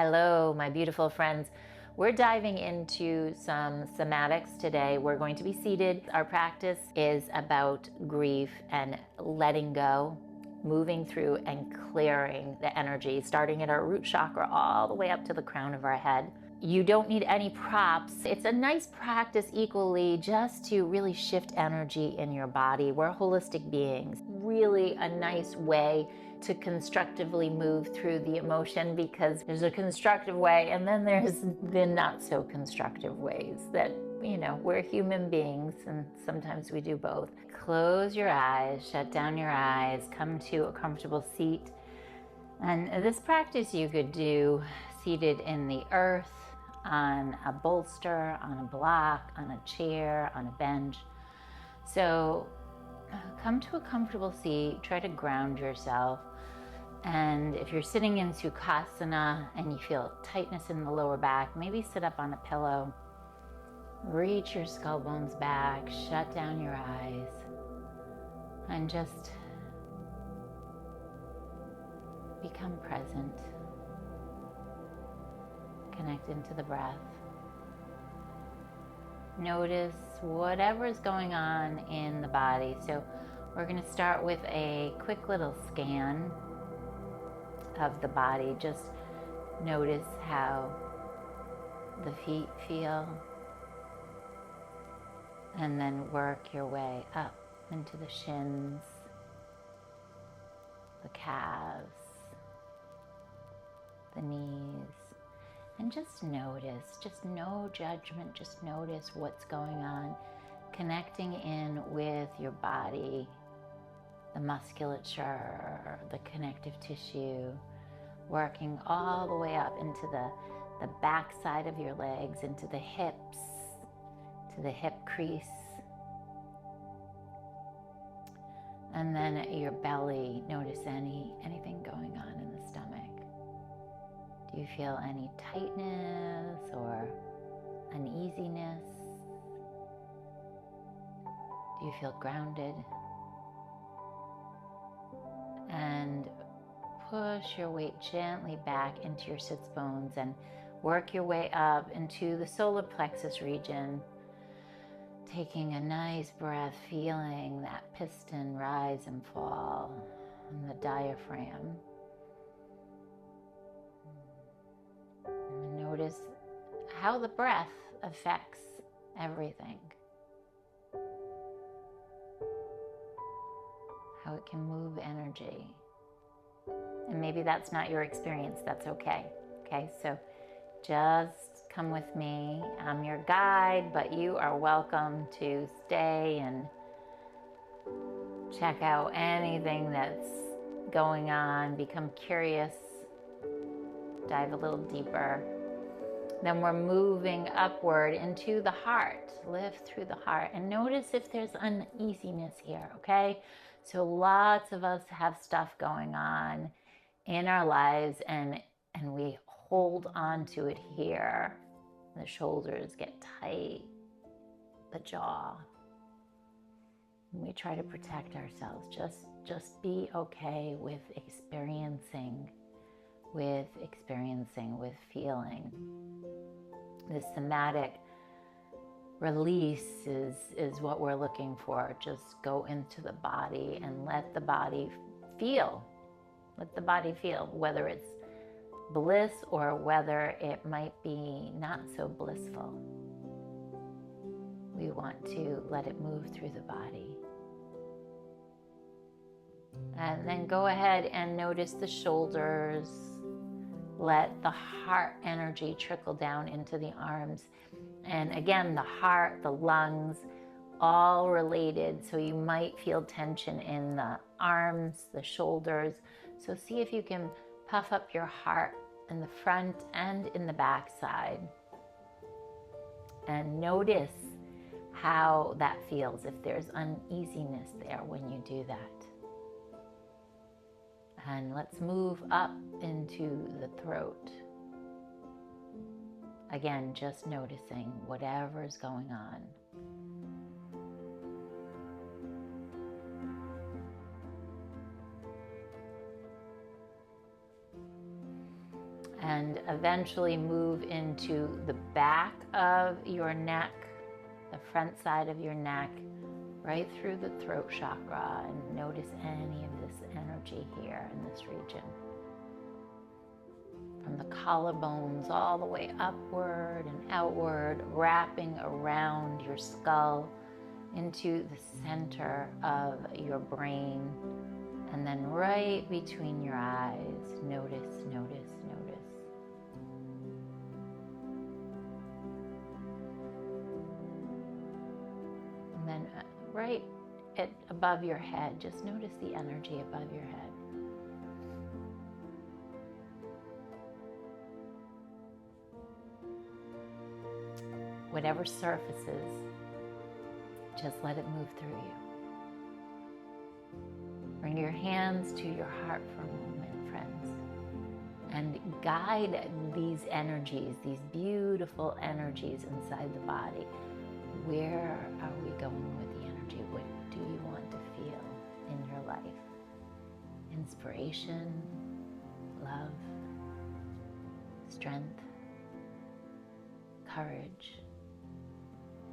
Hello, my beautiful friends. We're diving into some somatics today. We're going to be seated. Our practice is about grief and letting go, moving through and clearing the energy, starting at our root chakra all the way up to the crown of our head. You don't need any props. It's a nice practice equally just to really shift energy in your body. We're holistic beings. Really a nice way to constructively move through the emotion, because there's a constructive way and then there's the not so constructive ways that, we're human beings and sometimes we do both. Close your eyes, shut down your eyes, come to a comfortable seat. And this practice you could do seated in the earth, on a bolster, on a block, on a chair, on a bench. So come to a comfortable seat, try to ground yourself. And if you're sitting in Sukhasana and you feel tightness in the lower back, maybe sit up on a pillow. Reach your skull bones back, shut down your eyes, and just become present. Connect into the breath. Notice whatever is going on in the body. So we're going to start with a quick little scan of the body. Just notice how the feet feel, and then work your way up into the shins, the calves, the knees. And just notice, just no judgment, just notice what's going on, connecting in with your body, the musculature, the connective tissue, working all the way up into the back side of your legs, into the hips, to the hip crease. And then at your belly, notice anything going on in the stomach. Do you feel any tightness or uneasiness? Do you feel grounded? And push your weight gently back into your sits bones and work your way up into the solar plexus region, taking a nice breath, feeling that piston rise and fall on the diaphragm. Notice how the breath affects everything, how it can move energy. And maybe that's not your experience, that's okay. Okay, so just come with me. I'm your guide, but you are welcome to stay and check out anything that's going on, become curious, dive a little deeper. Then we're moving upward into the heart. Lift through the heart and notice if there's uneasiness here, okay? So lots of us have stuff going on in our lives and we hold on to it here. The shoulders get tight, the jaw. And we try to protect ourselves. Just be okay with experiencing, with feeling. This somatic release is what we're looking for. Just go into the body and let the body feel. Let the body feel, whether it's bliss or whether it might be not so blissful. We want to let it move through the body. And then go ahead and notice the shoulders. Let the heart energy trickle down into the arms. And again, the heart, the lungs, all related. So you might feel tension in the arms, the shoulders. So see if you can puff up your heart in the front and in the back side. And notice how that feels, if there's uneasiness there when you do that. And let's move up into the throat. Again, just noticing whatever's going on. and eventually move into the back of your neck, the front side of your neck, right through the throat chakra, and notice any of this energy here in this region. From the collarbones all the way upward and outward, wrapping around your skull into the center of your brain, and then right between your eyes. Notice, notice, notice. And then right above your head, just notice the energy above your head. Whatever surfaces, just let it move through you. Bring your hands to your heart for a moment, friends, and guide these energies, these beautiful energies inside the body. Where are we going with the energy? What do you want to feel in your life? Inspiration, love, strength, courage.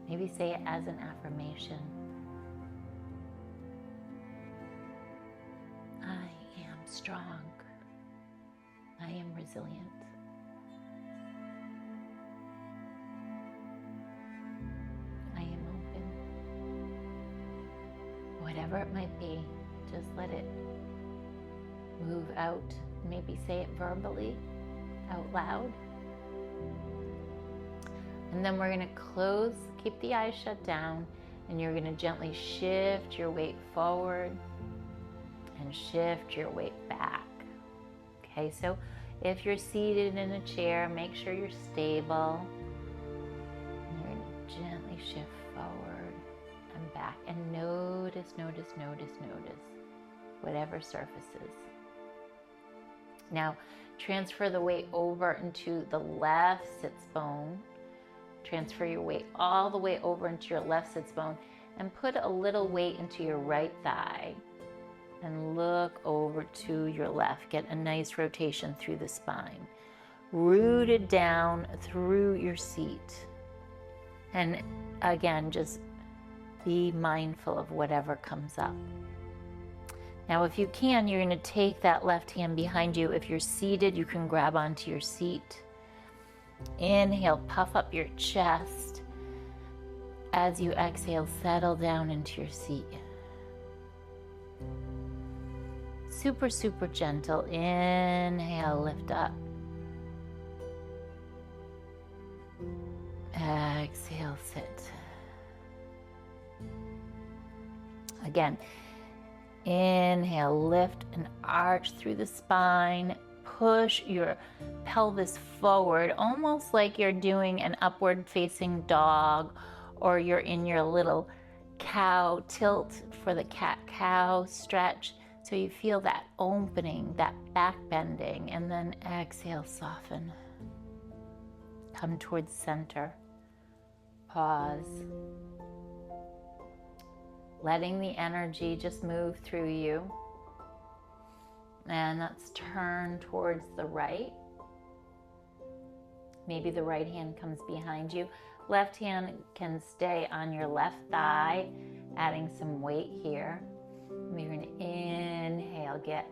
Maybe say it as an affirmation. I am strong. I am resilient. I am open. Whatever it might be, just let it move out. Maybe say it verbally, out loud. And then we're going to close, keep the eyes shut down, and you're going to gently shift your weight forward and shift your weight back. Okay, so if you're seated in a chair, make sure you're stable. And you're going to gently shift forward and back, and notice, notice, notice, notice whatever surfaces. Now, transfer the weight over into the left sits bone. Transfer your weight all the way over into your left sits bone, and put a little weight into your right thigh, and look over to your left. Get a nice rotation through the spine. Rooted down through your seat. And again, just be mindful of whatever comes up. Now, if you can, you're going to take that left hand behind you. If you're seated, you can grab onto your seat. Inhale, puff up your chest. As you exhale, settle down into your seat. Super, super gentle. Inhale, lift up. Exhale, sit. Again, inhale, lift and arch through the spine. Push your pelvis forward, almost like you're doing an upward facing dog, or you're in your little cow tilt for the cat-cow stretch. So you feel that opening, that back bending, and then exhale, soften. Come towards center. Pause. Letting the energy just move through you. And let's turn towards the right. Maybe the right hand comes behind you. Left hand can stay on your left thigh, adding some weight here. You're going to inhale, get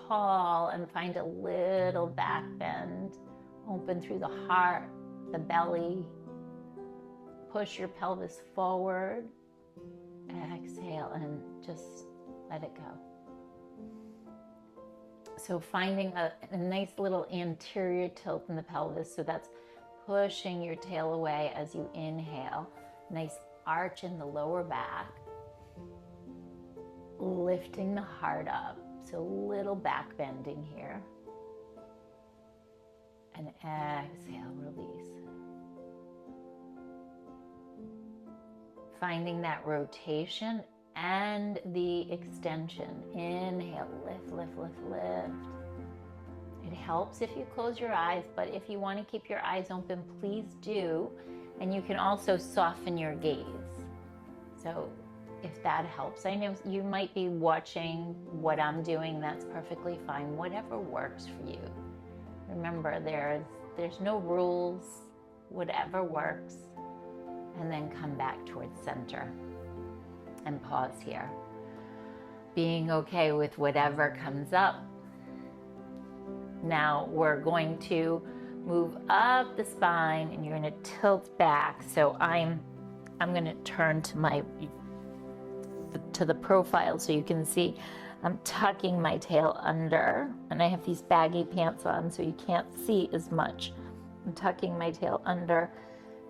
tall, and find a little back bend. Open through the heart, the belly. Push your pelvis forward. Exhale and just let it go. So finding a nice little anterior tilt in the pelvis. So that's pushing your tail away as you inhale. Nice arch in the lower back. Lifting the heart up. So little back bending here. And exhale, release. Finding that rotation and the extension. Inhale, lift, lift, lift, lift. It helps if you close your eyes, but if you want to keep your eyes open, please do. And you can also soften your gaze. So if that helps, I know you might be watching what I'm doing, that's perfectly fine. Whatever works for you. Remember, there's no rules, whatever works. And then come back towards center and pause here. Being okay with whatever comes up. Now we're going to move up the spine and you're going to tilt back. So I'm going to turn to the profile so you can see I'm tucking my tail under, and I have these baggy pants on so you can't see as much. I'm tucking my tail under,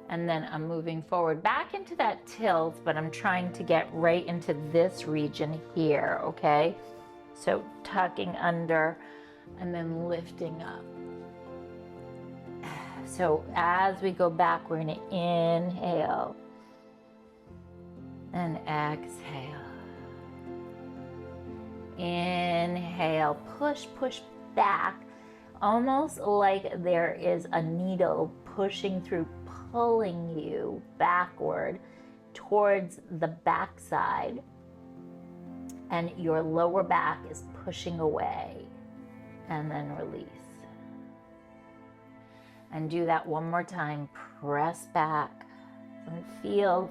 and then I'm moving forward back into that tilt, but I'm trying to get right into this region here, okay? So tucking under and then lifting up. So as we go back, we're going to inhale and exhale. Inhale, push back, almost like there is a needle pushing through, pulling you backward towards the backside, and your lower back is pushing away, and then release. And do that one more time. Press back and feel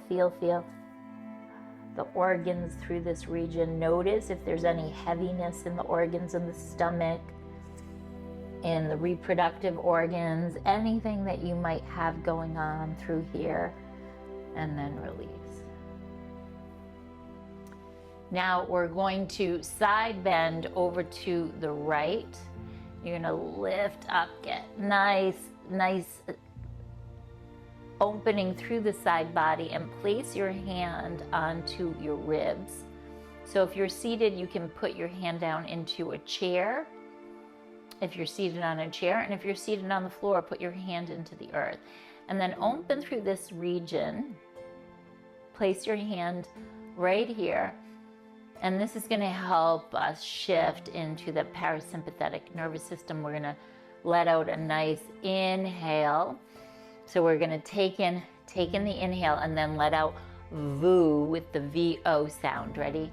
the organs through this region. Notice if there's any heaviness in the organs, in the stomach, in the reproductive organs, anything that you might have going on through here, and then release. Now we're going to side bend over to the right. You're going to lift up, get nice opening through the side body, and place your hand onto your ribs. So if you're seated, you can put your hand down into a chair. If you're seated on a chair, and if you're seated on the floor, put your hand into the earth. And then open through this region. Place your hand right here. And this is going to help us shift into the parasympathetic nervous system. We're going to let out a nice inhale. So we're going to take in the inhale and then let out VOO with the VO sound. Ready?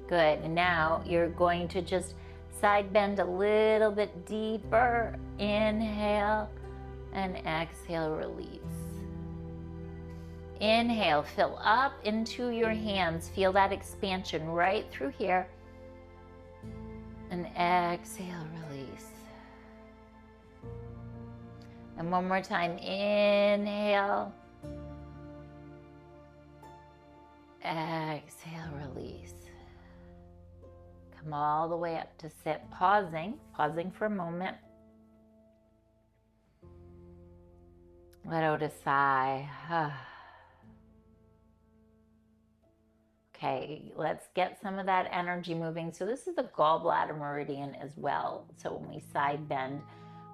Good. And now you're going to just side bend a little bit deeper. Inhale and exhale, release. Inhale, fill up into your hands. Feel that expansion right through here. And exhale, release. And one more time. Inhale. Exhale, release. Come all the way up to sit, pausing for a moment. Let out a sigh. Okay, let's get some of that energy moving. So this is the gallbladder meridian as well. So when we side bend,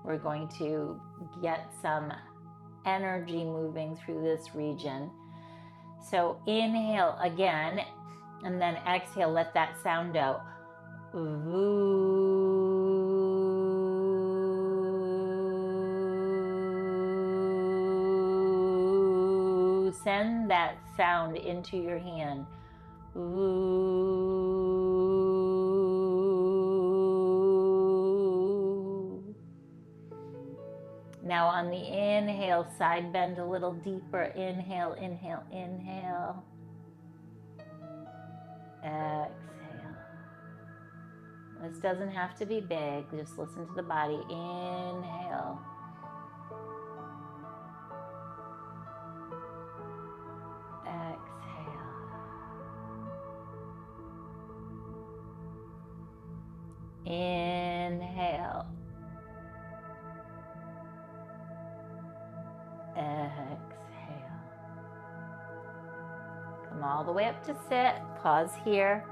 we're going to get some energy moving through this region. So inhale again, and then exhale, let that sound out. Ooh. Send that sound into your hand. Ooh. Now on the inhale, side bend a little deeper. Inhale, inhale, inhale. Exhale. This doesn't have to be big. Just listen to the body. Inhale. Exhale. Inhale. Exhale. Come all the way up to sit. Pause here.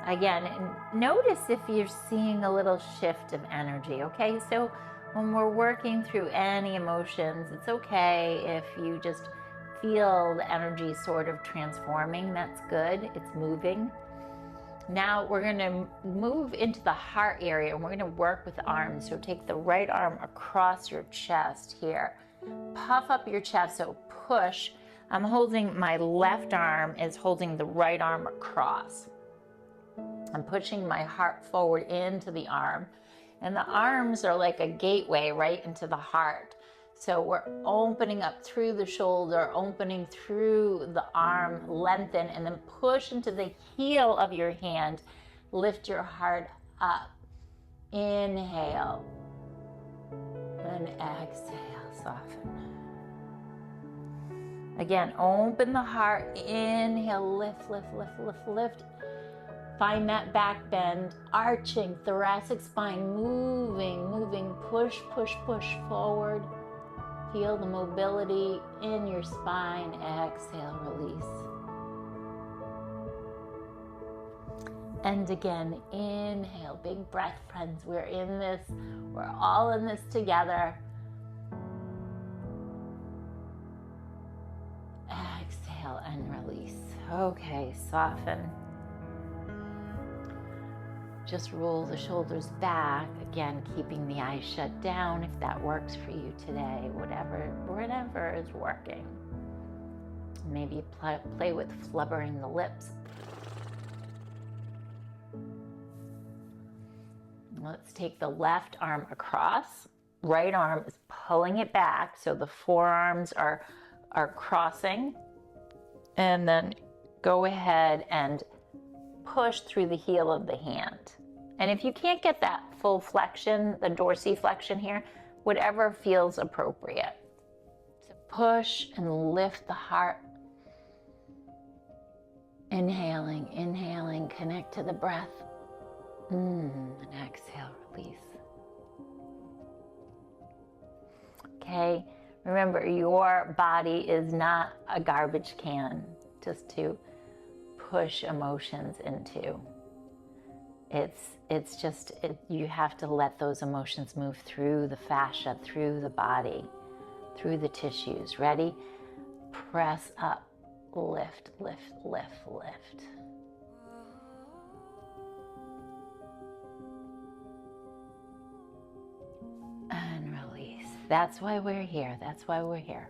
Again, notice if you're seeing a little shift of energy, okay? So when we're working through any emotions, it's okay if you just feel the energy sort of transforming. That's good. It's moving. Now we're going to move into the heart area, and we're going to work with the arms. So take the right arm across your chest here. Puff up your chest, so push. I'm holding, my left arm is holding the right arm across. I'm pushing my heart forward into the arm. And the arms are like a gateway right into the heart. So we're opening up through the shoulder, opening through the arm, lengthen, and then push into the heel of your hand. Lift your heart up. Inhale. And exhale, soften. Again, open the heart. Inhale, lift, lift, lift, lift, lift. Find that back bend, arching, thoracic spine, moving, moving, push, push, push forward. Feel the mobility in your spine. Exhale, release. And again, inhale, big breath, friends. We're in this, we're all in this together. Exhale and release. Okay, soften. Just roll the shoulders back, again, keeping the eyes shut down if that works for you today, whatever is working. Maybe play with flubbering the lips. Let's take the left arm across. Right arm is pulling it back, so the forearms are crossing. And then go ahead and push through the heel of the hand. And if you can't get that full flexion, the dorsiflexion here, whatever feels appropriate. So push and lift the heart. Inhaling, inhaling, connect to the breath. And exhale, release. Okay, remember your body is not a garbage can just to push emotions into. It's just, you have to let those emotions move through the fascia, through the body, through the tissues. Ready? Press up, lift, lift, lift, lift. And release. That's why we're here. That's why we're here.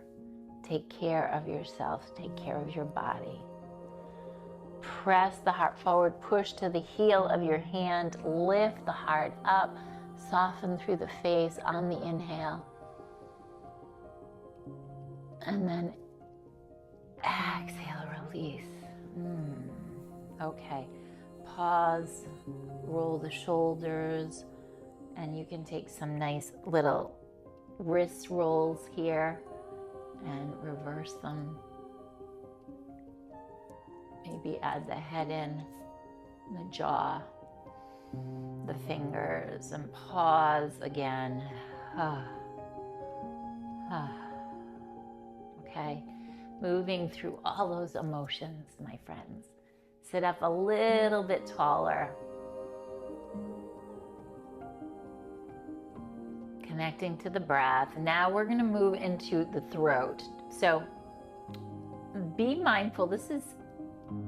Take care of yourself. Take care of your body. Press the heart forward, push to the heel of your hand, lift the heart up, soften through the face on the inhale. And then exhale, release. Okay, pause, roll the shoulders, and you can take some nice little wrist rolls here and reverse them. Maybe add the head in, the jaw, the fingers, and pause again. Okay, moving through all those emotions, my friends. Sit up a little bit taller. Connecting to the breath. Now we're going to move into the throat. So be mindful.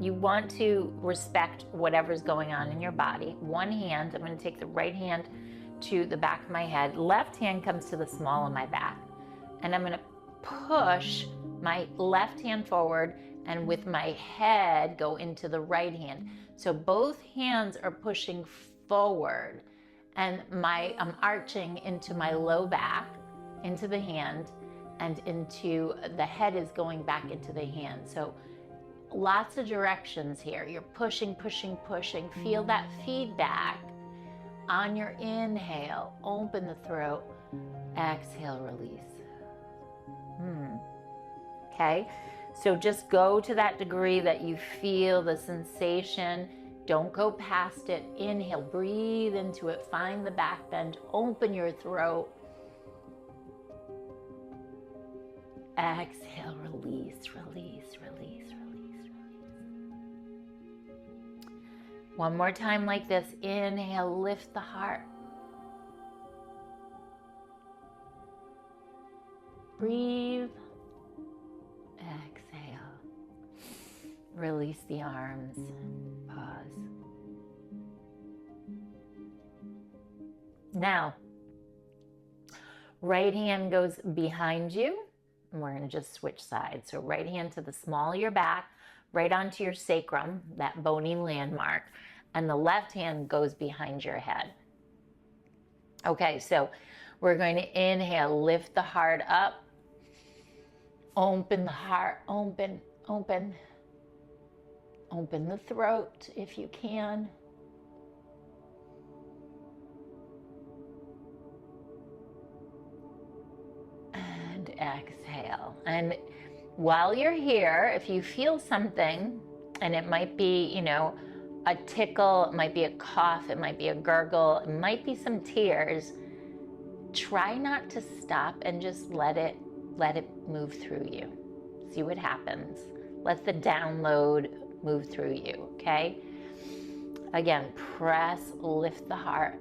You want to respect whatever's going on in your body. One hand, I'm going to take the right hand to the back of my head. Left hand comes to the small of my back. And I'm going to push my left hand forward and with my head go into the right hand. So both hands are pushing forward and I'm arching into my low back, into the hand, and into the head is going back into the hand. So lots of directions here. You're pushing, pushing, pushing. Feel that feedback on your inhale. Open the throat. Exhale, release. Okay, so just go to that degree that you feel the sensation. Don't go past it. Inhale, breathe into it. Find the back bend. Open your throat. Exhale, release, release, release, release. One more time like this. Inhale, lift the heart. Breathe. Exhale. Release the arms. Pause. Now, right hand goes behind you, and we're going to just switch sides. So right hand to the small of your back, right onto your sacrum, that bony landmark, and the left hand goes behind your head. Okay, so we're going to inhale, lift the heart up, open the heart, open, open. Open the throat if you can. And exhale. And while you're here, if you feel something, and it might be, you know, a tickle, it might be a cough, it might be a gurgle, it might be some tears, try not to stop and just let it move through you. See what happens. Let the download move through you, okay? Again, press, lift the heart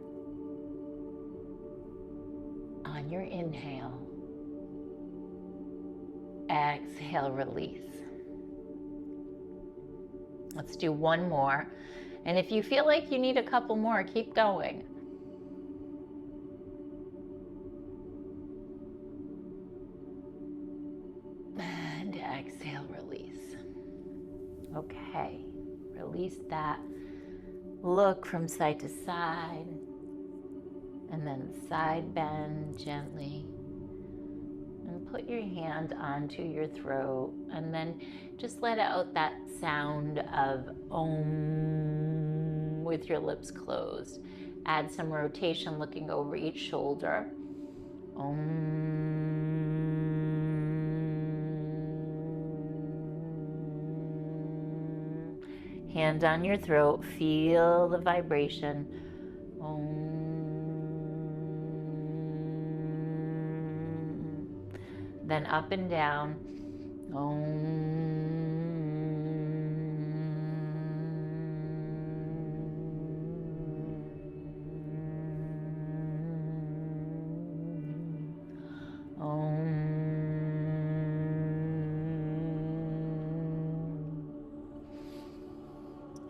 on your inhale. Exhale, release. Let's do one more. And if you feel like you need a couple more, keep going. And exhale, release. Okay, release that. Look from side to side. And then side bend gently. And put your hand onto your throat. And then just let out that sound of Om with your lips closed. Add some rotation looking over each shoulder. Om. Hand on your throat, feel the vibration. Om. Then up and down. Om.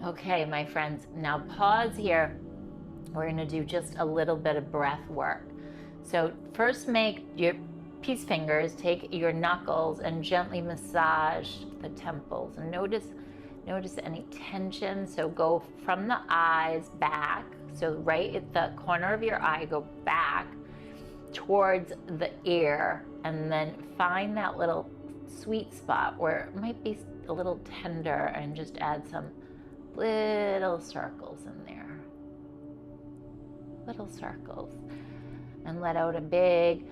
Okay, my friends, now pause here. We're going to do just a little bit of breath work. So first make your peace fingers, take your knuckles and gently massage the temples. And notice any tension. So go from the eyes back. So right at the corner of your eye, go back towards the ear, and then find that little sweet spot where it might be a little tender, and just add some little circles in there. Little circles. And let out a big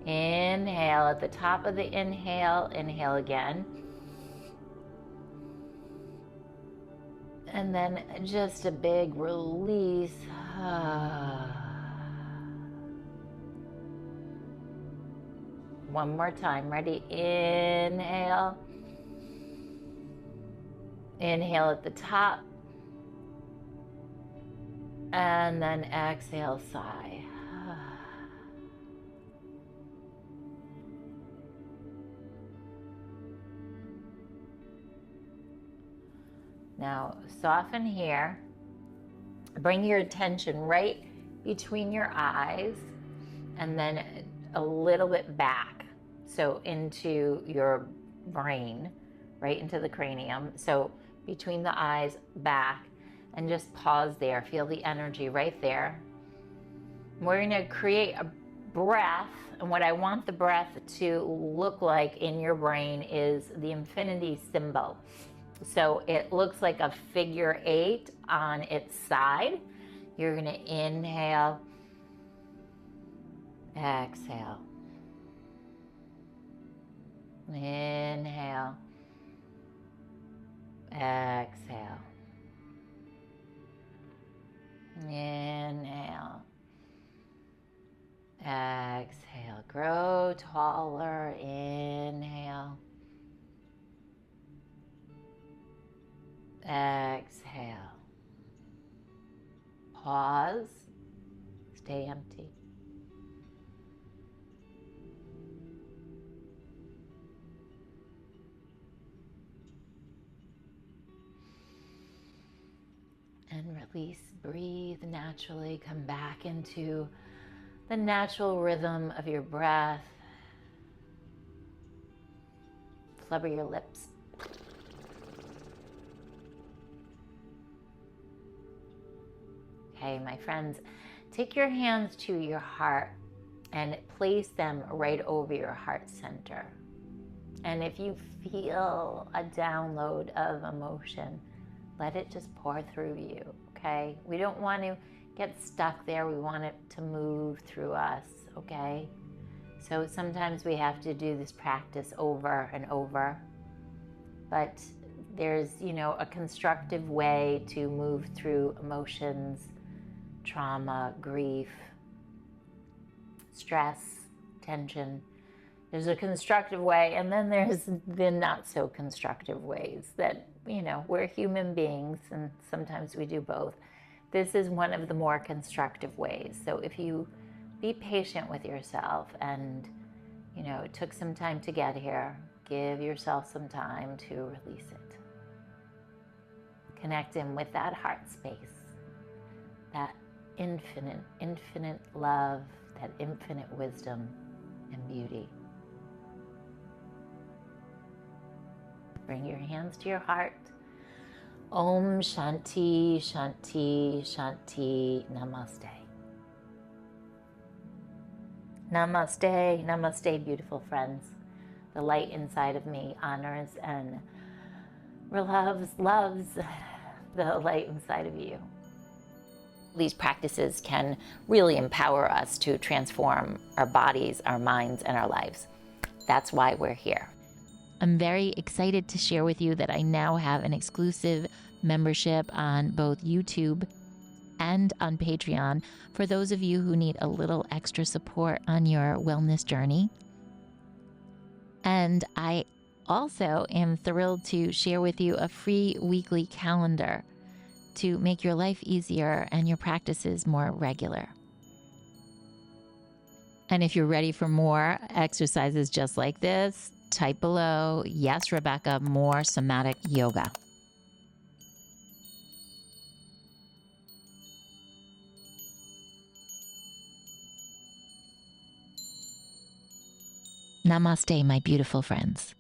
inhale. At the top of the inhale, inhale again. And then just a big release. One more time. Ready? Inhale. Inhale at the top. And then exhale, sigh. Now soften here. Bring your attention right between your eyes, and then a little bit back. So into your brain, right into the cranium. So between the eyes, back, and just pause there. Feel the energy right there. We're going to create a breath, and what I want the breath to look like in your brain is the infinity symbol. So it looks like a figure 8 on its side. You're going to inhale, exhale, inhale, exhale, inhale, exhale. Grow taller, inhale, exhale. Pause, stay empty. And release, breathe naturally, come back into the natural rhythm of your breath. Flubber your lips. Okay, my friends, take your hands to your heart and place them right over your heart center. And if you feel a download of emotion, let it just pour through you, okay? We don't want to get stuck there. We want it to move through us, okay? So sometimes we have to do this practice over and over. But there's, a constructive way to move through emotions, trauma, grief, stress, tension. There's a constructive way, and then there's the not so constructive ways that, we're human beings, and sometimes we do both. This is one of the more constructive ways. So if you be patient with yourself and, it took some time to get here, give yourself some time to release it. Connect in with that heart space, that infinite love, that infinite wisdom and beauty. Bring your hands to your heart. Om Shanti, Shanti, Shanti, Namaste. Namaste, namaste, beautiful friends. The light inside of me honors and loves the light inside of you. These practices can really empower us to transform our bodies, our minds, and our lives. That's why we're here. I'm very excited to share with you that I now have an exclusive membership on both YouTube and on Patreon for those of you who need a little extra support on your wellness journey. And I also am thrilled to share with you a free weekly calendar to make your life easier and your practices more regular. And if you're ready for more exercises just like this, type below, yes, Rebecca, more somatic yoga. Namaste, my beautiful friends.